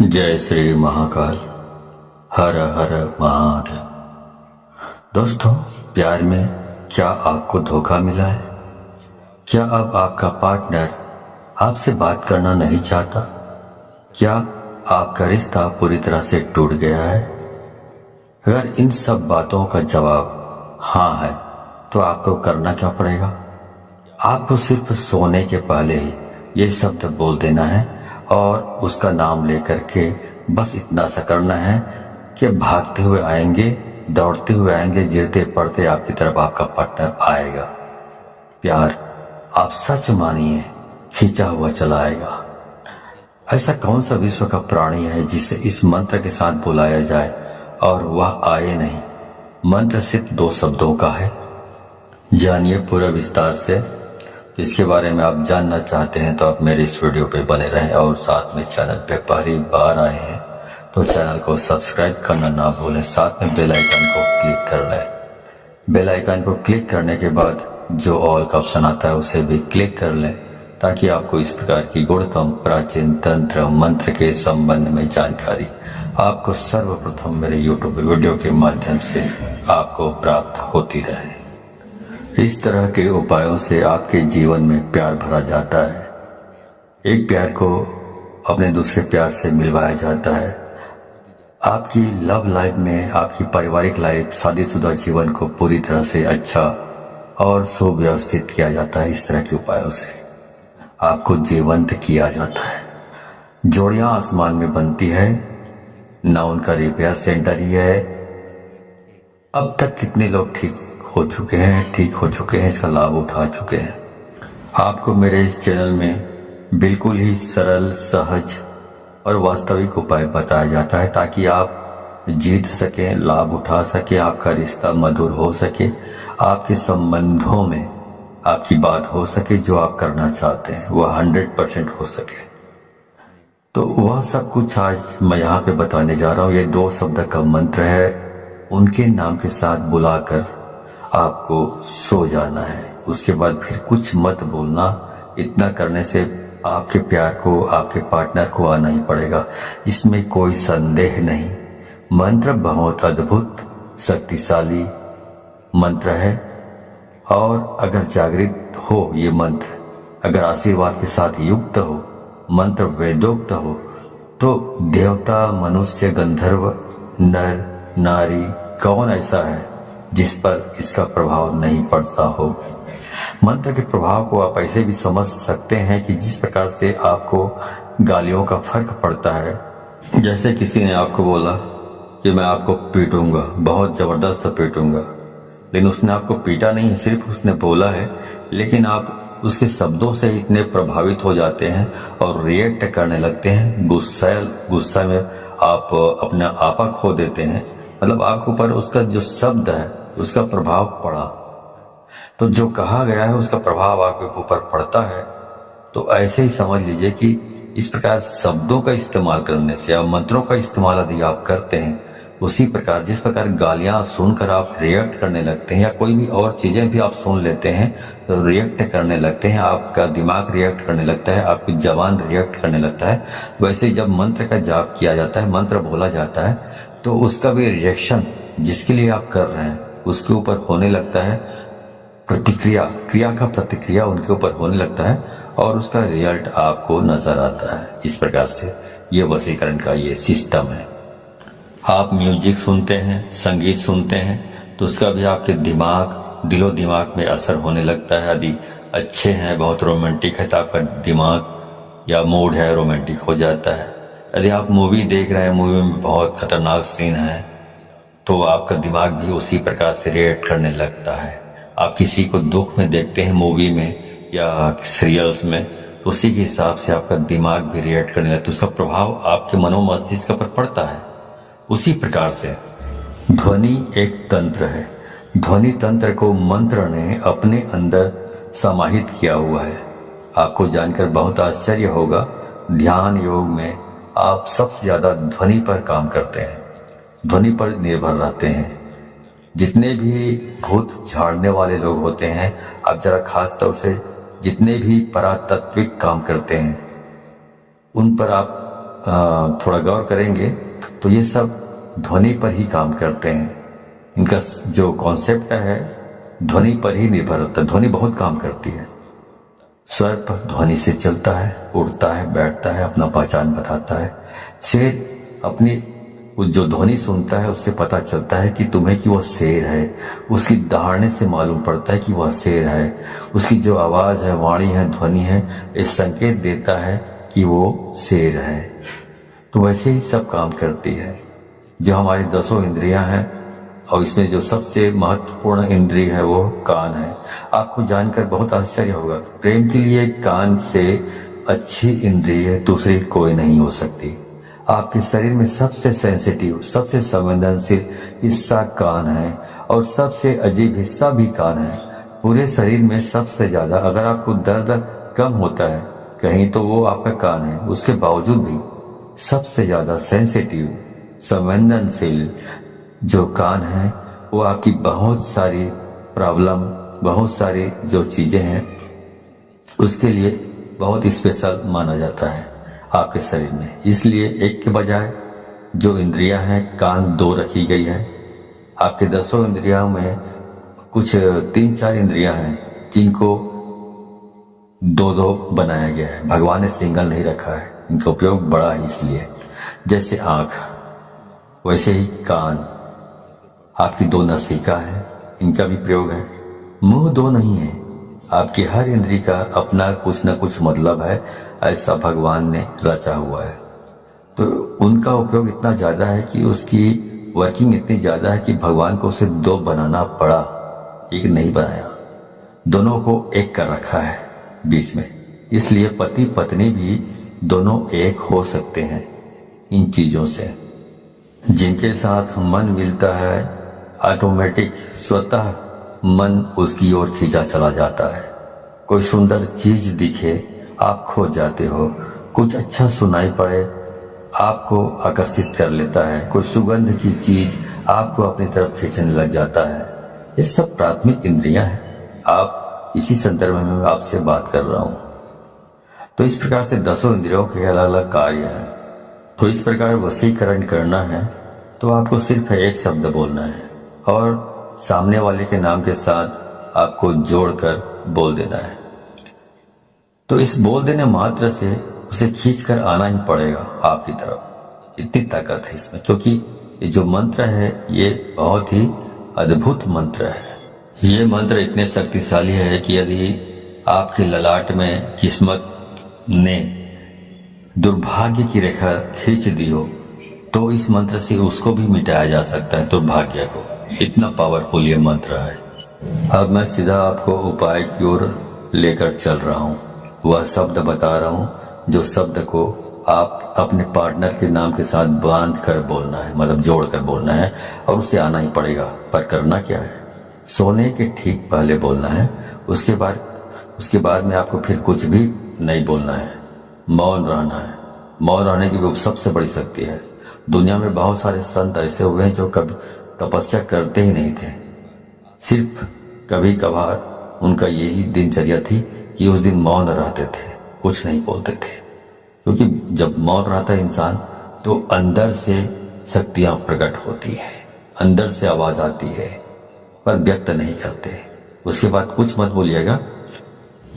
जय श्री महाकाल। हर हर महादेव। दोस्तों, प्यार में क्या आपको धोखा मिला है? क्या अब आपका पार्टनर आपसे बात करना नहीं चाहता? क्या आपका रिश्ता पूरी तरह से टूट गया है? अगर इन सब बातों का जवाब हाँ है तो आपको करना क्या पड़ेगा? आपको सिर्फ सोने के पहले ही ये शब्द बोल देना है और उसका नाम लेकर के बस इतना सा करना है कि भागते हुए आएंगे, दौड़ते हुए आएंगे, गिरते पड़ते आपकी तरफ आपका पार्टनर आएगा। प्यार आप सच मानिए खींचा हुआ चला आएगा। ऐसा कौन सा विश्व का प्राणी है जिसे इस मंत्र के साथ बुलाया जाए और वह आए नहीं? मंत्र सिर्फ 2 शब्दों का है। जानिए पूरा विस्तार से। इसके बारे में आप जानना चाहते हैं तो आप मेरे इस वीडियो पे बने रहें और साथ में चैनल पे पहली बार आए हैं तो चैनल को सब्सक्राइब करना ना भूलें। साथ में बेल आइकन को क्लिक कर लें। बेल आइकन को क्लिक करने के बाद जो ऑल का ऑप्शन आता है उसे भी क्लिक कर लें ताकि आपको इस प्रकार की गुणतम प्राचीन तंत्र मंत्र के संबंध में जानकारी आपको सर्वप्रथम मेरे यूट्यूब वीडियो के माध्यम से आपको प्राप्त होती रहे। इस तरह के उपायों से आपके जीवन में प्यार भरा जाता है। एक प्यार को अपने दूसरे प्यार से मिलवाया जाता है। आपकी लव लाइफ में, आपकी पारिवारिक लाइफ, शादीशुदा जीवन को पूरी तरह से अच्छा और सुव्यवस्थित किया जाता है। इस तरह के उपायों से आपको जीवंत किया जाता है। जोड़ियां आसमान में बनती है ना, उनका रिपेयर सेंटर ही है। अब तक कितने लोग ठीक हो चुके हैं, इसका लाभ उठा चुके हैं। आपको मेरे इस चैनल में बिल्कुल ही सरल, सहज और वास्तविक उपाय बताया जाता है ताकि आप जीत सकें, लाभ उठा सकें, आपका रिश्ता मधुर हो सके, आपके संबंधों में आपकी बात हो सके, जो आप करना चाहते हैं वह 100% हो सके। तो वह सब कुछ आज मैं यहाँ पे बताने जा रहा हूँ। ये 2 शब्द का मंत्र है। उनके नाम के साथ बुलाकर आपको सो जाना है। उसके बाद फिर कुछ मत बोलना। इतना करने से आपके प्यार को, आपके पार्टनर को आना ही पड़ेगा, इसमें कोई संदेह नहीं। मंत्र बहुत अद्भुत, शक्तिशाली मंत्र है और अगर जागृत हो ये मंत्र, अगर आशीर्वाद के साथ युक्त हो, मंत्र वेदोक्त हो, तो देवता, मनुष्य, गंधर्व, नर, नारी, कौन ऐसा है जिस पर इसका प्रभाव नहीं पड़ता हो। मंत्र के प्रभाव को आप ऐसे भी समझ सकते हैं कि जिस प्रकार से आपको गालियों का फर्क पड़ता है। जैसे किसी ने आपको बोला कि मैं आपको पीटूंगा, बहुत जबरदस्त पीटूंगा, लेकिन उसने आपको पीटा नहीं, सिर्फ उसने बोला है, लेकिन आप उसके शब्दों से इतने प्रभावित हो जाते हैं और रिएक्ट करने लगते हैं। गुस्सा में आप अपना आपा खो देते हैं। मतलब आपके ऊपर उसका जो शब्द है उसका प्रभाव पड़ा, तो जो कहा गया है उसका प्रभाव आपके ऊपर पड़ता है। तो ऐसे ही समझ लीजिए कि इस प्रकार शब्दों का इस्तेमाल करने से या मंत्रों का इस्तेमाल यदि आप करते हैं, उसी प्रकार जिस प्रकार गालियां सुनकर आप रिएक्ट करने लगते हैं या कोई भी और चीजें भी आप सुन लेते हैं तो रिएक्ट करने लगते हैं, आपका दिमाग रिएक्ट करने लगता है, आपकी जबान रिएक्ट करने लगता है। वैसे जब मंत्र का जाप किया जाता है, मंत्र बोला जाता है, तो उसका भी रिएक्शन जिसके लिए आप कर रहे हैं उसके ऊपर होने लगता है। क्रिया का प्रतिक्रिया उनके ऊपर होने लगता है और उसका रिजल्ट आपको नजर आता है। इस प्रकार से ये वशीकरण का ये सिस्टम है। आप म्यूजिक सुनते हैं, संगीत सुनते हैं, तो उसका भी आपके दिलो दिमाग में असर होने लगता है। यदि अच्छे हैं, बहुत रोमांटिक है, तो आपका दिमाग या मूड है रोमांटिक हो जाता है। यदि आप मूवी देख रहे हैं, मूवी में बहुत खतरनाक सीन है, तो आपका दिमाग भी उसी प्रकार से रिएक्ट करने लगता है। आप किसी को दुख में देखते हैं मूवी में या सीरियल्स में, तो उसी के हिसाब से आपका दिमाग भी रिएक्ट करने लगता है। उसका प्रभाव आपके मनोमस्तिष्क पर पड़ता है। उसी प्रकार से ध्वनि एक तंत्र है। ध्वनि तंत्र को मंत्र ने अपने अंदर समाहित किया हुआ है। आपको जानकर बहुत आश्चर्य होगा, ध्यान योग में आप सबसे ज्यादा ध्वनि पर काम करते हैं, ध्वनि पर निर्भर रहते हैं। जितने भी भूत झाड़ने वाले लोग होते हैं, आप जरा खास तौर से जितने भी परातात्विक काम करते हैं उन पर आप थोड़ा गौर करेंगे तो ये सब ध्वनि पर ही काम करते हैं। इनका जो कॉन्सेप्ट है ध्वनि पर ही निर्भर होता है। ध्वनि बहुत काम करती है। स्वर पर ध्वनि से चलता है, उड़ता है, बैठता है, अपना पहचान बताता है। शेर अपनी जो ध्वनि सुनता है उससे पता चलता है कि तुम्हें कि वह शेर है। उसकी दहाड़ने से मालूम पड़ता है कि वह शेर है। उसकी जो आवाज़ है, वाणी है, ध्वनि है, ये संकेत देता है कि वो शेर है। तो वैसे ही सब काम करती है। जो हमारी 10 इंद्रियां हैं और इसमें जो सबसे महत्वपूर्ण इंद्रिय है वो कान है। आपको जानकर बहुत आश्चर्य होगा कि प्रेम के लिए कान से अच्छी इंद्रिय दूसरी कोई नहीं हो सकती। आपके शरीर में सबसे सेंसिटिव, सबसे संवेदनशील हिस्सा कान है और सबसे अजीब हिस्सा भी कान है। पूरे शरीर में सबसे ज्यादा अगर आपको दर्द कम होता है कहीं तो वो आपका कान है। उसके बावजूद भी सबसे ज्यादा सेंसिटिव, संवेदनशील जो कान है वो आपकी बहुत सारी प्रॉब्लम, बहुत सारी जो चीजें हैं उसके लिए बहुत स्पेशल माना जाता है आपके शरीर में। इसलिए एक के बजाय जो इंद्रियां हैं कान 2 रखी गई है। आपके 10 इंद्रियों में कुछ 3-4 इंद्रियां हैं जिनको 2-2 बनाया गया है। भगवान ने सिंगल नहीं रखा है। इनका उपयोग बड़ा है। इसलिए जैसे आंख वैसे ही कान आपकी 2 नसिका है, इनका भी प्रयोग है। मुंह 2 नहीं है। आपकी हर इंद्री का अपना कुछ न कुछ मतलब है, ऐसा भगवान ने रचा हुआ है। तो उनका उपयोग इतना ज्यादा है कि उसकी वर्किंग इतनी ज्यादा है कि भगवान को उसे 2 बनाना पड़ा, एक नहीं बनाया। दोनों को एक कर रखा है बीच में। इसलिए पति पत्नी भी दोनों एक हो सकते हैं इन चीजों से। जिनके साथ मन मिलता है ऑटोमेटिक स्वतः मन उसकी ओर खींचा चला जाता है। कोई सुंदर चीज दिखे आप खो जाते हो। कुछ अच्छा सुनाई पड़े आपको आकर्षित कर लेता है। कोई सुगंध की चीज आपको अपनी तरफ खींचने लग जाता है। ये सब प्राथमिक इंद्रियां हैं। आप इसी संदर्भ में मैं आपसे बात कर रहा हूं। तो इस प्रकार से 10 इंद्रियों के अलग अलग कार्य हैं। तो इस प्रकार वशीकरण करना है तो आपको सिर्फ एक शब्द बोलना है और सामने वाले के नाम के साथ आपको जोड़कर बोल देना है। तो इस बोल देने मात्र से उसे खींचकर आना ही पड़ेगा आपकी तरफ। इतनी ताकत है इसमें, क्योंकि ये जो मंत्र है ये बहुत ही अद्भुत मंत्र है। ये मंत्र इतने शक्तिशाली है कि यदि आपके ललाट में किस्मत ने दुर्भाग्य की रेखा खींच दी हो तो इस मंत्र से उसको भी मिटाया जा सकता है, दुर्भाग्य को। इतना पावरफुल ये मंत्र है। अब मैं सीधा आपको उपाय की ओर लेकर चल रहा हूँ। वह शब्द बता रहा हूँ जो शब्द को आप अपने पार्टनर के नाम के साथ बांध कर बोलना है, मतलब जोड़ कर बोलना है और उसे आना ही पड़ेगा। पर करना क्या है, सोने के ठीक पहले बोलना है। उसके बाद में आपको फिर कुछ भी नहीं बोलना है, मौन रहना है। मौन रहने की भी सबसे बड़ी शक्ति है। दुनिया में बहुत सारे संत ऐसे हुए हैं जो कभी तपस्या करते ही नहीं थे। सिर्फ कभी कभार उनका यही दिनचर्या थी कि उस दिन मौन रहते थे, कुछ नहीं बोलते थे। क्योंकि जब मौन रहता है इंसान तो अंदर से शक्तियां प्रकट होती हैं, अंदर से आवाज आती है, पर व्यक्त नहीं करते। उसके बाद कुछ मत बोलिएगा।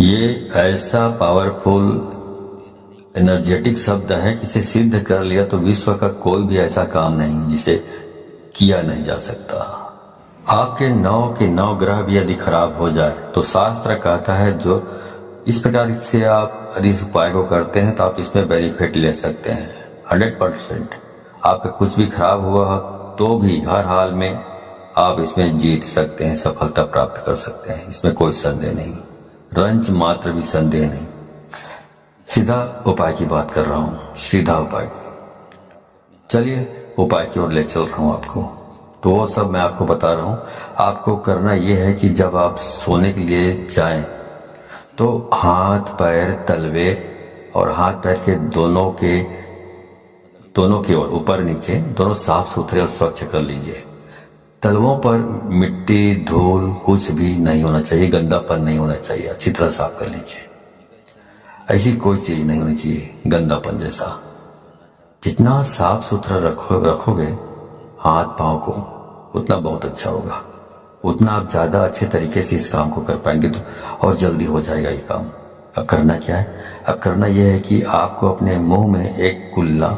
ये ऐसा पावरफुल एनर्जेटिक शब्द है कि इसे सिद्ध कर लिया तो विश्व का कोई भी ऐसा काम नहीं जिसे किया नहीं जा सकता। आपके 9 के 9 ग्रह भी यदि खराब हो जाए तो शास्त्र कहता है जो इस प्रकार से आप यदि इस उपाय को करते हैं तो आप इसमें बेनिफिट ले सकते हैं 100%। आपका कुछ भी खराब हुआ तो भी हर हाल में आप इसमें जीत सकते हैं, सफलता प्राप्त कर सकते हैं। इसमें कोई संदेह नहीं, रंच मात्र भी संदेह नहीं। सीधा उपाय की बात कर रहा हूं, सीधा उपाय की। चलिए उपाय की ओर ले चल रहा हूं आपको। तो वो सब मैं आपको बता रहा हूं। आपको करना यह है कि जब आप सोने के लिए जाएं तो हाथ पैर तलवे और हाथ पैर के दोनों के ओर ऊपर नीचे दोनों साफ सुथरे और स्वच्छ कर लीजिए। तलवों पर मिट्टी धूल कुछ भी नहीं होना चाहिए, गंदापन नहीं होना चाहिए। अच्छी तरह साफ कर लीजिए। ऐसी कोई चीज नहीं होनी चाहिए गंदापन जैसा। जितना साफ सुथरा रखोगे हाथ पांव को, उतना बहुत अच्छा होगा, उतना आप ज़्यादा अच्छे तरीके से इस काम को कर पाएंगे तो और जल्दी हो जाएगा ये काम। अब करना क्या है? अब करना यह है कि आपको अपने मुंह में एक कुल्ला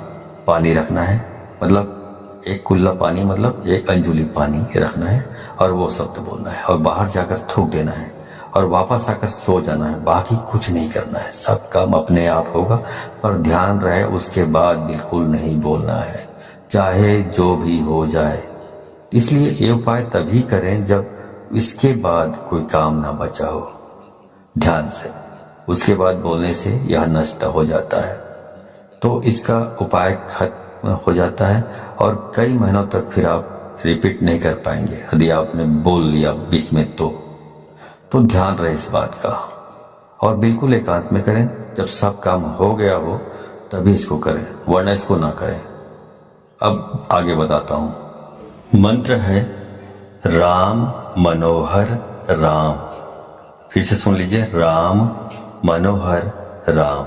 पानी रखना है, मतलब एक कुल्ला पानी मतलब एक अंजुली पानी रखना है और वो शब्द बोलना है और बाहर जाकर थूक देना है और वापस आकर सो जाना है। बाकी कुछ नहीं करना है, सब काम अपने आप होगा, पर ध्यान रहे उसके बाद बिल्कुल नहीं बोलना है, चाहे जो भी हो जाए। इसलिए ये उपाय तभी करें जब इसके बाद कोई काम ना बचा हो। ध्यान से उसके बाद बोलने से यह नष्ट हो जाता है, तो इसका उपाय खत्म हो जाता है और कई महीनों तक फिर आप रिपीट नहीं कर पाएंगे यदि आपने बोल लिया बीच में तो ध्यान रहे इस बात का और बिल्कुल एकांत में करें। जब सब काम हो गया हो तभी इसको करें, वरना इसको ना करें। अब आगे बताता हूं। मंत्र है राम मनोहर राम। फिर से सुन लीजिए, राम मनोहर राम।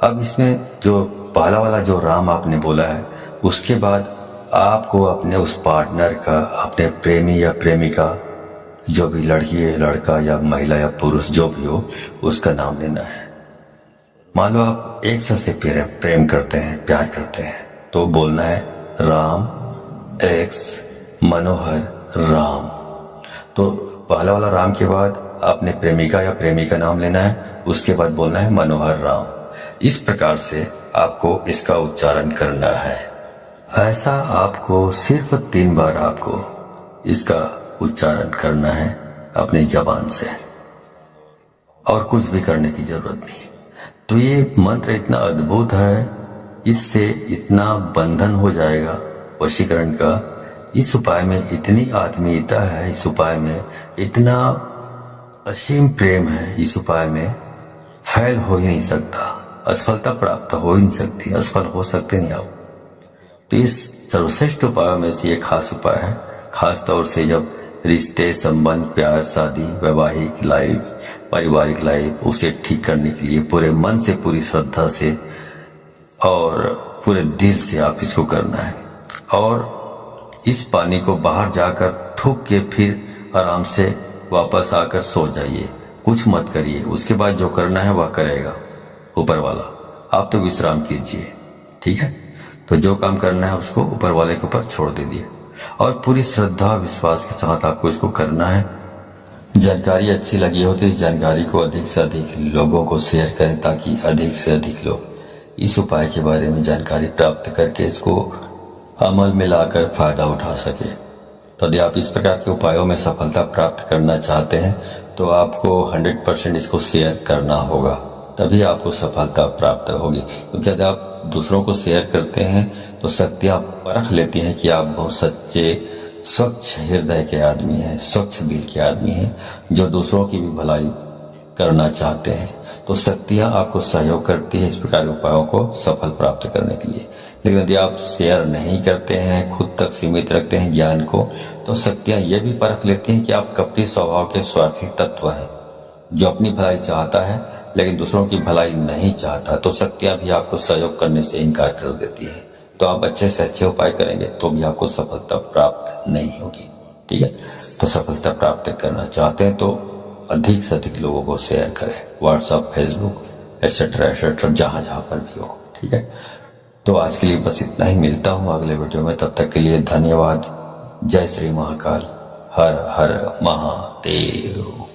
अब इसमें जो पहला वाला जो राम आपने बोला है, उसके बाद आपको अपने उस पार्टनर का, अपने प्रेमी या प्रेमिका, जो भी लड़की है, लड़का या महिला या पुरुष जो भी हो, उसका नाम लेना है। मान लो आप एक साथ से प्रेम करते हैं, प्यार करते हैं, तो बोलना है राम एक्स मनोहर राम। तो पहला वाला राम के बाद आपने प्रेमिका या प्रेमी का नाम लेना है, उसके बाद बोलना है मनोहर राम। इस प्रकार से आपको इसका उच्चारण करना है। ऐसा आपको सिर्फ 3 बार आपको इसका उच्चारण करना है अपनी जबान से, और कुछ भी करने की जरूरत नहीं। तो ये मंत्र इतना अद्भुत है, इससे इतना बंधन हो जाएगा वशीकरण का। इस उपाय में इतनी आत्मीयता है, इस उपाय में इतना असीम प्रेम है, इस उपाय में फैल हो ही नहीं सकता, असफलता प्राप्त हो ही नहीं सकती, असफल हो सकते नहीं आप। तो इस सर्वश्रेष्ठ उपायों में से ये खास उपाय है, खास तौर से जब रिश्ते, संबंध, प्यार, शादी, वैवाहिक लाइफ, पारिवारिक लाइफ, उसे ठीक करने के लिए पूरे मन से, पूरी श्रद्धा से और पूरे दिल से आप इसको करना है। और इस पानी को बाहर जाकर थूक के फिर आराम से वापस आकर सो जाइए, कुछ मत करिए। उसके बाद जो करना है वह करेगा ऊपर वाला, आप तो विश्राम कीजिए, ठीक है। तो जो काम करना है उसको ऊपर वाले के ऊपर छोड़ दीजिए और पूरी श्रद्धा विश्वास के साथ आपको इसको करना है। जानकारी अच्छी लगी हो तो इस जानकारी को अधिक से अधिक लोगों को शेयर करें, ताकि अधिक से अधिक लोग इस उपाय के बारे में जानकारी प्राप्त करके इसको अमल में लाकर फायदा उठा सके। तो यदि आप इस प्रकार के उपायों में सफलता प्राप्त करना चाहते हैं तो आपको 100% इसको शेयर करना होगा, तभी आपको सफलता प्राप्त होगी। क्योंकि यदि आप दूसरों को शेयर करते हैं तो शक्तियां परख लेती हैं कि आप बहुत सच्चे, स्वच्छ हृदय के आदमी हैं, स्वच्छ दिल के आदमी हैं, जो दूसरों की भी भलाई करना चाहते हैं। तो शक्तियां आपको सहयोग करती है इस प्रकार के उपायों को सफल प्राप्त करने के लिए। लेकिन यदि आप शेयर नहीं करते हैं, खुद तक सीमित रखते हैं ज्ञान को, तो शक्तियां ये भी परख लेती हैं कि आप कपटी स्वभाव के स्वार्थी तत्व हैं, जो अपनी भलाई चाहता है लेकिन दूसरों की भलाई नहीं चाहता। तो शक्तियां भी आपको सहयोग करने से इनकार कर देती है। तो आप अच्छे से अच्छे उपाय करेंगे तो भी आपको सफलता प्राप्त नहीं होगी, ठीक है। तो सफलता प्राप्त करना चाहते हैं तो अधिक से अधिक लोगों को शेयर करें, व्हाट्सएप, फेसबुक एटसेट्रा एटसेट्रा, जहां जहां पर भी हो, ठीक है। तो आज के लिए बस इतना ही, मिलता हूं अगले वीडियो में, तब तक के लिए धन्यवाद। जय श्री महाकाल, हर हर महादेव।